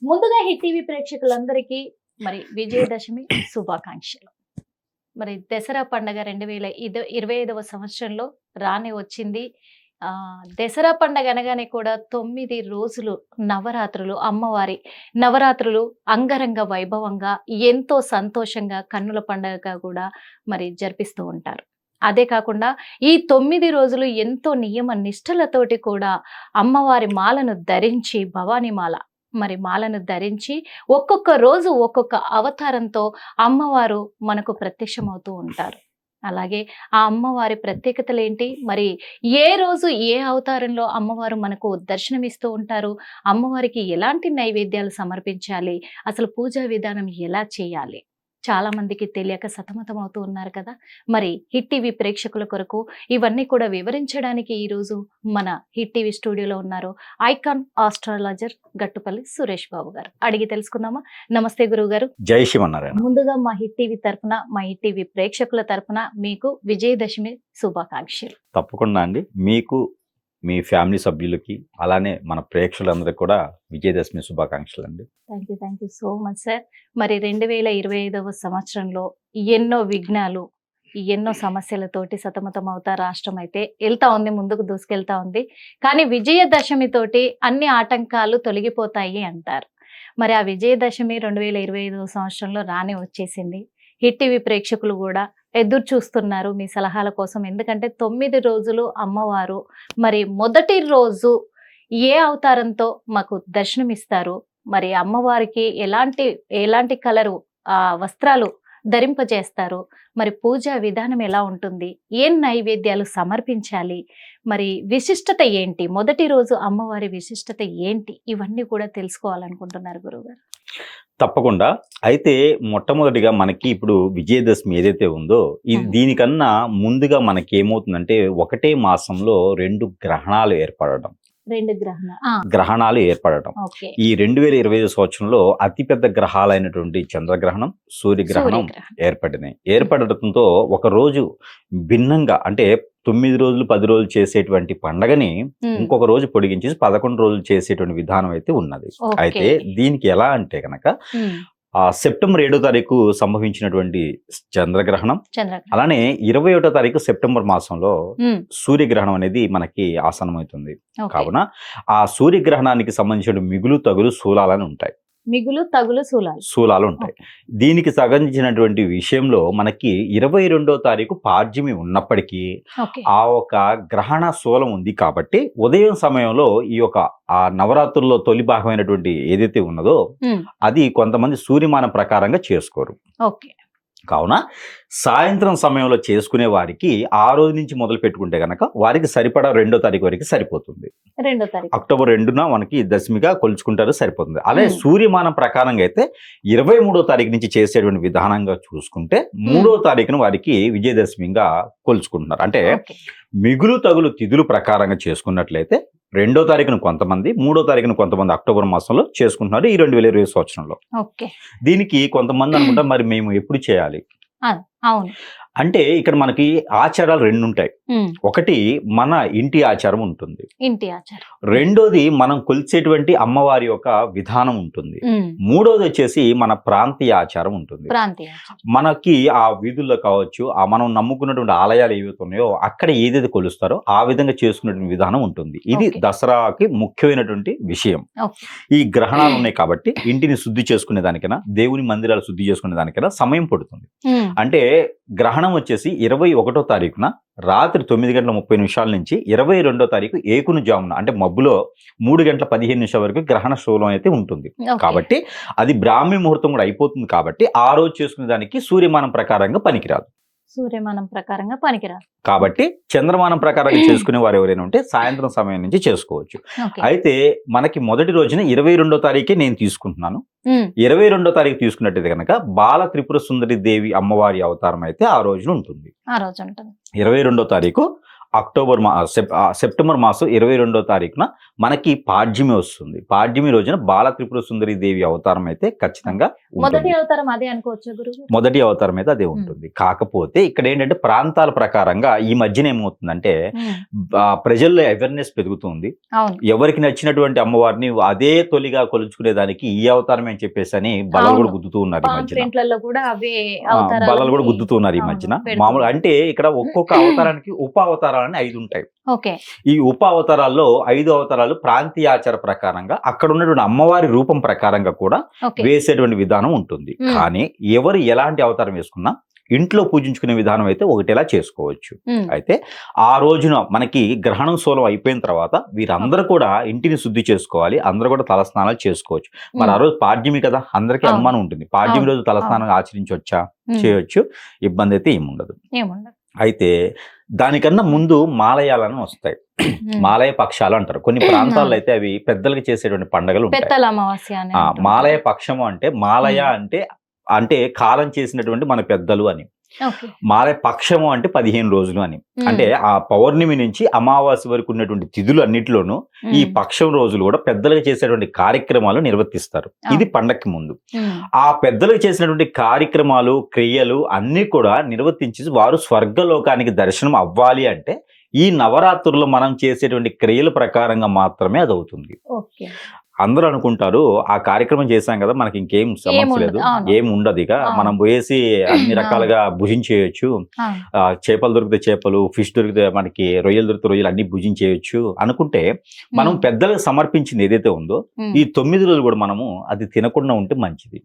ముందుగా hit TV ప్రేక్షకులందరికీ మరి విజయదశమి శుభాకాంక్షలు. మరి దసరా పండగ 2025వ సంవత్సరంలో రానే వచ్చింది. దసరా పండగ అనగానే కూడా 9 రోజులు నవరాత్రులు, అమ్మవారి నవరాత్రులు అంగరంగ వైభవంగా ఎంతో సంతోషంగా కన్నుల పండగగా కూడా మరి జరిపిస్తూ ఉంటారు. అదే కాకుండా ఈ 9 రోజులు ఎంతో నియమ నిష్ఠలతోటి కూడా అమ్మవారి మాలను ధరించి, భవానీ మాల మరి మాలను ధరించి ఒక్కొక్క రోజు ఒక్కొక్క అవతారంతో అమ్మవారు మనకు ప్రత్యక్షమవుతూ ఉంటారు. అలాగే ఆ అమ్మవారి ప్రత్యేకతలు ఏంటి, మరి ఏ రోజు ఏ అవతారంలో అమ్మవారు మనకు దర్శనమిస్తూ ఉంటారు, అమ్మవారికి ఎలాంటి నైవేద్యాలు సమర్పించాలి, అసలు పూజా విధానం ఎలా చేయాలి, చాలా మందికి తెలియక సతమతం అవుతూ ఉన్నారు కదా. మరి హిట్ టీవీ ప్రేక్షకుల కొరకు ఇవన్నీ కూడా వివరించడానికి ఈరోజు మన హిట్ టీవీ స్టూడియోలో ఉన్నారు ఐకాన్ ఆస్ట్రాలజర్ గట్టుపల్లి సురేష్ బాబు గారు. అడిగి తెలుసుకుందామా? నమస్తే గురువు గారు. జై శ్రీమన్నారాయణ. ముందుగా మా హిట్ టీవీ తరపున, మా హిట్ టీవీ ప్రేక్షకుల తరపున మీకు విజయదశమి శుభాకాంక్షలు. తప్పకుండా అండి. మీకు, మీ ఫ్యామిలీ సభ్యులకి, అలానే మన ప్రేక్షకులందరికీ కూడా విజయదశమి శుభాకాంక్షలు అండి. Thank you so much sir. మరి 2025వ సంవత్సరంలో ఎన్నో విఘ్నాలు, ఎన్నో సమస్యలతోటి సతమతం అవుతా రాష్ట్రం అయితే వెళ్తా ఉంది, ముందుకు దూసుకెళ్తా ఉంది. కానీ విజయదశమి తోటి అన్ని ఆటంకాలు తొలగిపోతాయి అంటారు. మరి ఆ విజయదశమి 2025వ సంవత్సరంలో రానే వచ్చేసింది. హిట్ టీవీ ప్రేక్షకులు కూడా ఎదురు చూస్తున్నారు మీ సలహాల కోసం. ఎందుకంటే 9 రోజులు అమ్మవారు మరి మొదటి రోజు ఏ అవతారంతో మాకు దర్శనమిస్తారు, మరి అమ్మవారికి ఎలాంటి కలరు వస్త్రాలు ధరింపజేస్తారు, మరి పూజా విధానం ఎలా ఉంటుంది, ఏం నైవేద్యాలు సమర్పించాలి, మరి విశిష్టత ఏంటి, మొదటి రోజు అమ్మవారి విశిష్టత ఏంటి, ఇవన్నీ కూడా తెలుసుకోవాలనుకుంటున్నారు గురువుగారు. తప్పకుండా. అయితే మొట్టమొదటిగా మనకి ఇప్పుడు విజయదశమి ఏదైతే ఉందో, ఇది దీనికన్నా ముందుగా మనకి ఏమవుతుందంటే, ఒకటే మాసంలో 2 గ్రహణాలు ఏర్పడడం. 2 గ్రహణాలు ఏర్పడటం. ఈ 2025 సంవత్సరంలో అతిపెద్ద గ్రహాలైనటువంటి చంద్రగ్రహణం, సూర్యగ్రహణం ఏర్పడటంతో ఒక రోజు భిన్నంగా, అంటే 9 రోజులు 10 రోజులు చేసేటువంటి పండగని ఇంకొక రోజు పొడిగించేసి 11 రోజులు చేసేటువంటి విధానం అయితే ఉన్నది. అయితే దీనికి ఎలా అంటే కనుక సెప్టెంబర్ 7వ తారీఖు సంభవించినటువంటి చంద్రగ్రహణం, అలానే 21వ తారీఖు సెప్టెంబర్ మాసంలో సూర్యగ్రహణం అనేది మనకి ఆసనమవుతుంది. కావున ఆ సూర్యగ్రహణానికి సంబంధించిన మిగులు తగులు శూలాలని ఉంటాయి. శూలాలు ఉంటాయి. దీనికి సంబంధించినటువంటి విషయంలో మనకి 22వ తారీఖు పాడ్యమి ఉన్నప్పటికీ ఆ ఒక గ్రహణ శూలం ఉంది కాబట్టి ఉదయం సమయంలో ఈ యొక్క ఆ నవరాత్రుల్లో తొలి భాగమైనటువంటి ఏదైతే ఉన్నదో అది కొంతమంది సూర్యమానం ప్రకారంగా చేసుకోరు. కావున సాయంత్రం సమయంలో చేసుకునే వారికి ఆ రోజు నుంచి మొదలు పెట్టుకుంటే గనక వారికి సరిపడా 2వ తారీఖు వరకు సరిపోతుంది. అక్టోబర్ 2న మనకి దశమిగా కొలుచుకుంటారు, సరిపోతుంది. అలాగే సూర్యమానం ప్రకారంగా అయితే 23వ తారీఖు నుంచి చేసేటువంటి విధానంగా చూసుకుంటే 3వ తారీఖున వారికి విజయదశమిగా కొలుచుకుంటున్నారు. అంటే మిగులు తగులు తిథులు ప్రకారంగా చేసుకున్నట్లయితే 2వ తారీఖున కొంతమంది, 3వ తారీఖున కొంతమంది అక్టోబర్ మాసంలో చేసుకుంటున్నారు ఈ 2020 సంవత్సరంలో. దీనికి కొంతమంది అనుకుంటా, మరి మేము ఎప్పుడు చేయాలి అంటే ఇక్కడ మనకి ఆచారాలు 2 ఉంటాయి. ఒకటి మన ఇంటి ఆచారం ఉంటుంది, రెండోది మనం కొలిచేటువంటి అమ్మవారి యొక్క విధానం ఉంటుంది, మూడోది వచ్చేసి మన ప్రాంతీయ ఆచారం ఉంటుంది. మనకి ఆ వీధుల్లో కావచ్చు, ఆ మనం నమ్ముకున్నటువంటి ఆలయాలు ఏవైతే ఉన్నాయో అక్కడ ఏదైతే కొలుస్తారో ఆ విధంగా చేసుకునే విధానం ఉంటుంది. ఇది దసరాకి ముఖ్యమైనటువంటి విషయం. ఈ గ్రహణాలు ఉన్నాయి కాబట్టి ఇంటిని శుద్ధి చేసుకునే దానికైనా, దేవుని మందిరాలు శుద్ధి చేసుకునే దానికైనా సమయం పడుతుంది. అంటే గ్రహణం వచ్చేసి 21వ తారీఖున రాత్రి 9:30 నుంచి 22వ తారీఖు ఏకును జామున, అంటే మబ్బులో 3:15 వరకు గ్రహణ శూలం అయితే ఉంటుంది. కాబట్టి అది బ్రాహ్మీ ముహూర్తం కూడా అయిపోతుంది. కాబట్టి ఆ రోజు చేసుకునే దానికి సూర్యమానం ప్రకారంగా పనికిరాదు. కాబట్టి చంద్రమానం ప్రకారంగా చేసుకునే వారు ఎవరైనా ఉంటే సాయంత్రం సమయం నుంచి చేసుకోవచ్చు. అయితే మనకి మొదటి రోజున 22వ తారీఖే నేను తీసుకుంటున్నాను. 22వ తారీఖు తీసుకున్నట్టయితే కనుక బాల త్రిపుర సుందరి దేవి అమ్మవారి అవతారం అయితే ఆ రోజున ఉంటుంది. 22వ తారీఖు సెప్టెంబర్ మాసం 22వ తారీఖున మనకి పాడ్యమి వస్తుంది. పాడ్యమి రోజున బాల త్రిపుర సుందరి దేవి అవతారం అయితే ఖచ్చితంగా మొదటి ఉంటుంది. అవతారం అదే అనుకోవచ్చు గురువు. మొదటి అవతారం అయితే అదే ఉంటుంది. కాకపోతే ఇక్కడ ఏంటంటే ప్రాంతాల ప్రకారంగా ఈ మధ్యన ఏమవుతుందంటే ప్రజల్లో అవేర్నెస్ పెరుగుతుంది. అవును. ఎవరికి నచ్చినటువంటి అమ్మవారిని అదే తొలిగా కొలుచుకునే దానికి ఈ అవతారం అని చెప్పేసి అని బల్లలు కూడా గుద్దుతూ ఉన్నారు ఈ మధ్యన. పాంప్లెంట్లలో కూడా అవే బల్లలు కూడా గుద్దుతూ ఉన్నారు ఈ మధ్యన. మామూలు అంటే ఇక్కడ ఒక్కొక్క అవతారానికి ఉప అవతారాలని 5 ఉంటాయి. ఓకే. ఈ ఉప అవతారాల్లో 5 అవతారాలు ప్రాంతీయ ఆచార ప్రకారంగా అక్కడ ఉన్నటువంటి అమ్మవారి రూపం ప్రకారంగా కూడా వేసేటువంటి విధానం ఉంటుంది. కానీ ఎవరు ఎలాంటి అవతారం వేసుకున్నా ఇంట్లో పూజించుకునే విధానం అయితే ఒకటేలా చేసుకోవచ్చు. అయితే ఆ రోజున మనకి గ్రహణం సోలం అయిపోయిన తర్వాత వీరందరూ కూడా ఇంటిని శుద్ధి చేసుకోవాలి. అందరూ కూడా తలస్నానాలు చేసుకోవచ్చు. మరి ఆ రోజు పాడ్యమి కదా, అందరికీ అనుమానం ఉంటుంది. పాడ్యమి రోజు తలస్నానం ఆచరించవచ్చా? చేయొచ్చు, ఇబ్బంది అయితే ఏముండదు. అయితే దానికన్నా ముందు మాలయాలను వస్తాయి. మాలయ పక్షాలు అంటారు. కొన్ని ప్రాంతాల్లో అయితే అవి పెద్దలకు చేసేటువంటి పండుగలు ఉంటాయి. మాలయ పక్షము అంటే మాలయ అంటే కాలం చేసినటువంటి మన పెద్దలు అని. మాలయ పక్షము అంటే 15 రోజులు అని. అంటే ఆ పౌర్ణమి నుంచి అమావాస్య వరకు ఉన్నటువంటి తిథులు అన్నిటిలోనూ ఈ పక్షం రోజులు కూడా పెద్దలకు చేసేటువంటి కార్యక్రమాలు నిర్వర్తిస్తారు. ఇది పండక్కి ముందు. ఆ పెద్దలకు చేసినటువంటి కార్యక్రమాలు, క్రియలు అన్ని కూడా నిర్వర్తించి వారు స్వర్గలోకానికి దర్శనం అవ్వాలి అంటే ఈ నవరాత్రుల్లో మనం చేసేటువంటి క్రియల ప్రకారంగా మాత్రమే అది అవుతుంది. అందరూ అనుకుంటారు ఆ కార్యక్రమం చేశాం కదా, మనకి ఇంకేం సమస్య లేదు, ఏం ఉండదు, ఇక మనం పోయేసి అన్ని రకాలుగా భుజించేయచ్చు, చేపలు దొరికితే చేపలు, ఫిష్ దొరికితే మనకి రొయ్యలు దొరికితే రొయ్యలు అన్ని భుజించేయచ్చు అనుకుంటే మనం పెద్దలకు సమర్పించింది ఏదైతే ఉందో ఈ 9 రోజులు కూడా మనము అది తినకుండా ఉంటే మంచిది.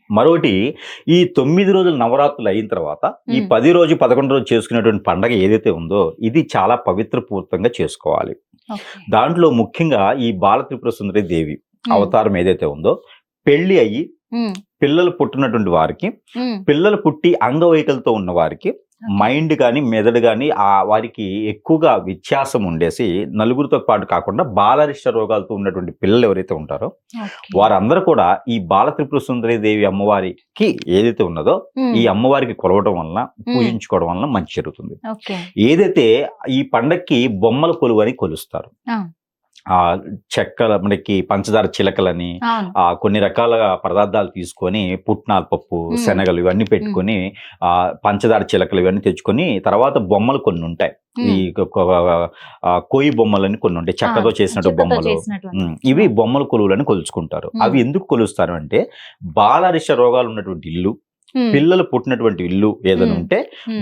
మరొకటి, ఈ 9 రోజులు నవరాత్రులు అయిన తర్వాత ఈ 10 రోజు 11 రోజు చేసుకునేటువంటి పండగ ఏదైతే ఉందో ఇది చాలా పవిత్రపూర్తంగా చేసుకోవాలి. దాంట్లో ముఖ్యంగా ఈ బాల త్రిపుర సుందరి దేవి అవతారం ఏదైతే ఉందో పెళ్లి అయ్యి పిల్లలు పుట్టినటువంటి వారికి, పిల్లలు పుట్టి అంగవైకలతో ఉన్న వారికి, మైండ్ కానీ మెదడు కానీ వారికి ఎక్కువగా వ్యత్యాసం ఉండేసి నలుగురితో పాటు కాకుండా బాలరిష్ట రోగాలతో ఉన్నటువంటి పిల్లలు ఎవరైతే ఉంటారో వారందరూ కూడా ఈ బాల త్రిపుర సుందరి దేవి అమ్మవారికి ఏదైతే ఉన్నదో ఈ అమ్మవారికి కొలవడం వలన, పూజించుకోవడం వలన మంచి జరుగుతుంది. ఏదైతే ఈ పండక్కి బొమ్మల కొలువు అని కొలుస్తారు. చెక్కల మనకి పంచదార చిలకలని కొన్ని రకాల పదార్థాలు తీసుకొని పుట్నాల పప్పు, శనగలు ఇవన్నీ పెట్టుకొని పంచదార చిలకలు ఇవన్నీ తెచ్చుకొని తర్వాత బొమ్మలు కొన్ని ఉంటాయి. ఈ కోయి బొమ్మలని కొన్ని ఉంటాయి, చెక్కతో చేసినట్టు బొమ్మలు. ఇవి బొమ్మల కొలువులని కొలుచుకుంటారు. అవి ఎందుకు కొలుస్తారు అంటే బాలరిష రోగాలు ఉన్నటువంటి ఇల్లు, పిల్లలు పుట్టినటువంటి ఇల్లు ఏదైనా ఉంటే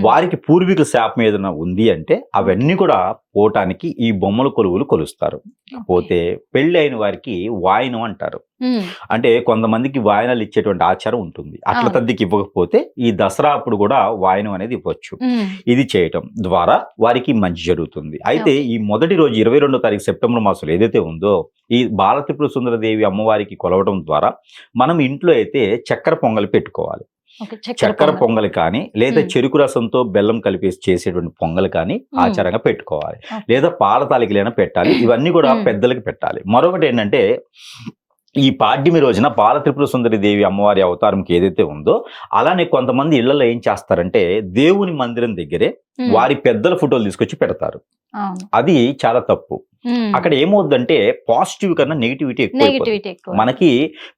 వారికి పూర్వీకుల శాపం ఏదైనా ఉంది అంటే అవన్నీ కూడా పోవటానికి ఈ బొమ్మల కొలువులు కొలుస్తారు. పోతే పెళ్లి అయిన వారికి వాయనం అంటారు. అంటే కొంతమందికి వాయనాలు ఇచ్చేటువంటి ఆచారం ఉంటుంది. అట్ల తద్దికి ఇవ్వకపోతే ఈ దసరా అప్పుడు కూడా వాయనం అనేది ఇవ్వచ్చు. ఇది చేయటం ద్వారా వారికి మంచి జరుగుతుంది. అయితే ఈ మొదటి రోజు 22వ తారీఖు సెప్టెంబర్ మాసంలో ఏదైతే ఉందో ఈ బాల త్రిపుర సుందర దేవి అమ్మవారికి కొలవడం ద్వారా మనం ఇంట్లో అయితే చక్కెర పొంగలి పెట్టుకోవాలి. చక్కెర పొంగలి కానీ లేదా చెరుకు రసంతో బెల్లం కలిపి చేసేటువంటి పొంగలి కానీ ఆచారంగా పెట్టుకోవాలి. లేదా పాల తాలికలైనా పెట్టాలి. ఇవన్నీ కూడా పెద్దలకి పెట్టాలి. మరొకటి ఏంటంటే ఈ పాడ్యమి రోజున బాల త్రిపుర సుందరి దేవి అమ్మవారి అవతారంకి ఏదైతే ఉందో అలానే కొంతమంది ఇళ్లలో ఏం చేస్తారంటే దేవుని మందిరం దగ్గరే వారి పెద్దల ఫోటోలు తీసుకొచ్చి పెడతారు. అది చాలా తప్పు. అక్కడ ఏమవుద్దంటే పాజిటివ్ కన్నా నెగిటివిటీ ఎక్కువ. మనకి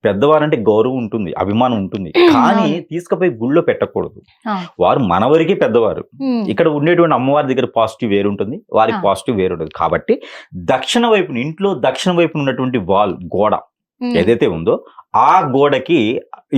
పెద్దవారంటే గౌరవం ఉంటుంది, అభిమానం ఉంటుంది, కానీ తీసుకుపోయి గుళ్ళో పెట్టకూడదు. వారు మన వరకే పెద్దవారు. ఇక్కడ ఉండేటువంటి అమ్మవారి దగ్గర పాజిటివ్ వేరు ఉంటుంది, వారికి పాజిటివ్ వేరు ఉంటుంది. కాబట్టి దక్షిణ వైపున ఇంట్లో దక్షిణ వైపున ఉన్నటువంటి గోడ ఏదైతే ఉందో ఆ గోడకి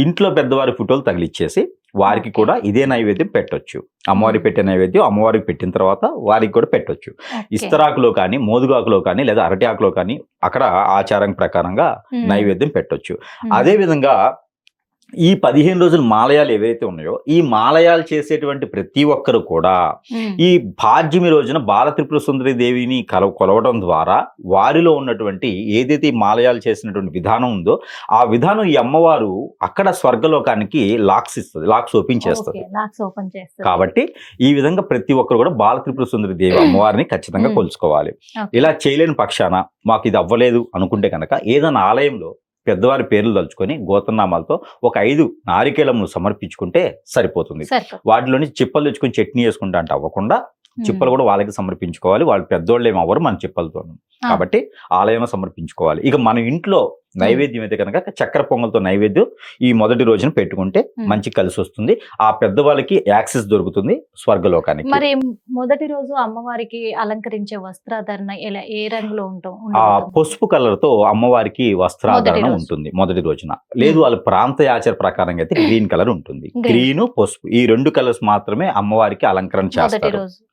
ఇంట్లో పెద్దవారి ఫోటోలు తగిలిచ్చేసి వారికి కూడా ఇదే నైవేద్యం పెట్టొచ్చు. అమ్మవారికి పెట్టే నైవేద్యం అమ్మవారికి పెట్టిన తర్వాత వారికి కూడా పెట్టొచ్చు. ఇస్తరాకులో కానీ, మోదుగాకులో కానీ లేదా అరటి ఆకులో కానీ అక్కడ ఆచారం ప్రకారంగా నైవేద్యం పెట్టొచ్చు. అదే విధంగా ఈ 15 రోజులు మాలయాలు ఏవైతే ఉన్నాయో ఈ మాలయాలు చేసేటువంటి ప్రతి ఒక్కరు కూడా ఈ పాడ్యమి రోజున బాల త్రిపుర సుందరి దేవిని కొలవడం ద్వారా వారిలో ఉన్నటువంటి ఏదైతే ఈ మాలయాలు చేసినటువంటి విధానం ఉందో ఆ విధానం ఈ అమ్మవారు అక్కడ స్వర్గలోకానికి లాక్స్ ఓపెన్ చేస్తుంది. కాబట్టి ఈ విధంగా ప్రతి ఒక్కరు కూడా బాల త్రిపుర సుందరి దేవి అమ్మవారిని ఖచ్చితంగా కొలుచుకోవాలి. ఇలా చేయలేని పక్షాన మాకు ఇది అవ్వలేదు అనుకుంటే కనుక ఏదైనా ఆలయంలో పెద్దవారి పేర్లు తలుచుకొని గోత్రనామాలతో ఒక 5 నారికేళములు సమర్పించుకుంటే సరిపోతుంది. వాటిలోని చిప్పలు తెచ్చుకొని చట్నీ చేసుకుంటా అంటే అవ్వకుండా చిప్పలు కూడా వాళ్ళకి సమర్పించుకోవాలి. వాళ్ళు పెద్దోళ్ళు ఏమి అవ్వరు మన చిప్పలతో. కాబట్టి ఆలయంలో సమర్పించుకోవాలి. ఇక మన ఇంట్లో నైవేద్యం అయితే కనుక చక్కెర పొంగల్తో నైవేద్యం ఈ మొదటి రోజున పెట్టుకుంటే మంచి కలిసి వస్తుంది. ఆ పెద్దవాళ్ళకి యాక్సెస్ దొరుకుతుంది స్వర్గలోకానికి. మరి మొదటి రోజు అమ్మవారికి అలంకరించే వస్త్రాధరణ ఏ రంగులో ఆ పసుపు కలర్ తో అమ్మవారికి వస్త్రాధరణ ఉంటుంది మొదటి రోజున. లేదు వాళ్ళ ప్రాంత ఆచార ప్రకారంగా అయితే గ్రీన్ కలర్ ఉంటుంది. గ్రీన్, పసుపు ఈ 2 కలర్స్ మాత్రమే అమ్మవారికి అలంకరణ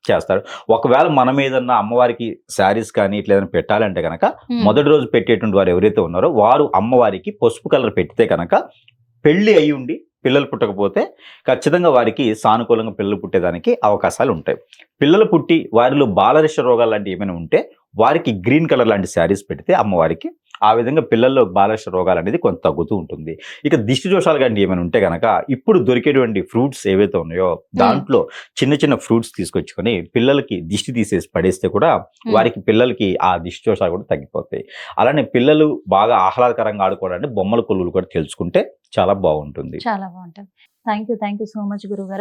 చేస్తారు. ఒకవేళ మనం ఏదన్నా అమ్మవారికి శారీస్ కానీ ఇట్లా ఏదైనా పెట్టాలంటే కనుక మొదటి రోజు పెట్టేటువంటి వారు ఎవరైతే ఉన్నారో వారు అమ్మవారికి పసుపు కలర్ పెడితే కనుక పెళ్లి అయి ఉండి పిల్లలు పుట్టకపోతే ఖచ్చితంగా వారికి సానుకూలంగా పిల్లలు పుట్టేదానికి అవకాశాలు ఉంటాయి. పిల్లలు పుట్టి వారిలో బాలరిష రోగాలు లాంటివి ఏమైనా ఉంటే వారికి గ్రీన్ కలర్ లాంటి శారీస్ పెడితే అమ్మవారికి ఆ విధంగా పిల్లల్లో బాలరిష రోగాలు అనేది కొంత తగ్గుతూ ఉంటుంది. ఇక దిష్టి దోషాలు కానీ ఏమైనా ఉంటే కనుక ఇప్పుడు దొరికేటువంటి ఫ్రూట్స్ ఏవైతే ఉన్నాయో దాంట్లో చిన్న చిన్న ఫ్రూట్స్ తీసుకొచ్చుకొని పిల్లలకి దిష్టి తీసేసి పడేస్తే కూడా వారికి పిల్లలకి ఆ దిష్టి దోషాలు కూడా తగ్గిపోతాయి. అలానే పిల్లలు బాగా ఆహ్లాదకరంగా ఆడుకోవడానికి బొమ్మల కొలువులు కూడా తెలుసుకుంటే చాలా బాగుంటుంది. చాలా బాగుంటుంది. థ్యాంక్ యూ సో మచ్ గురుగారు.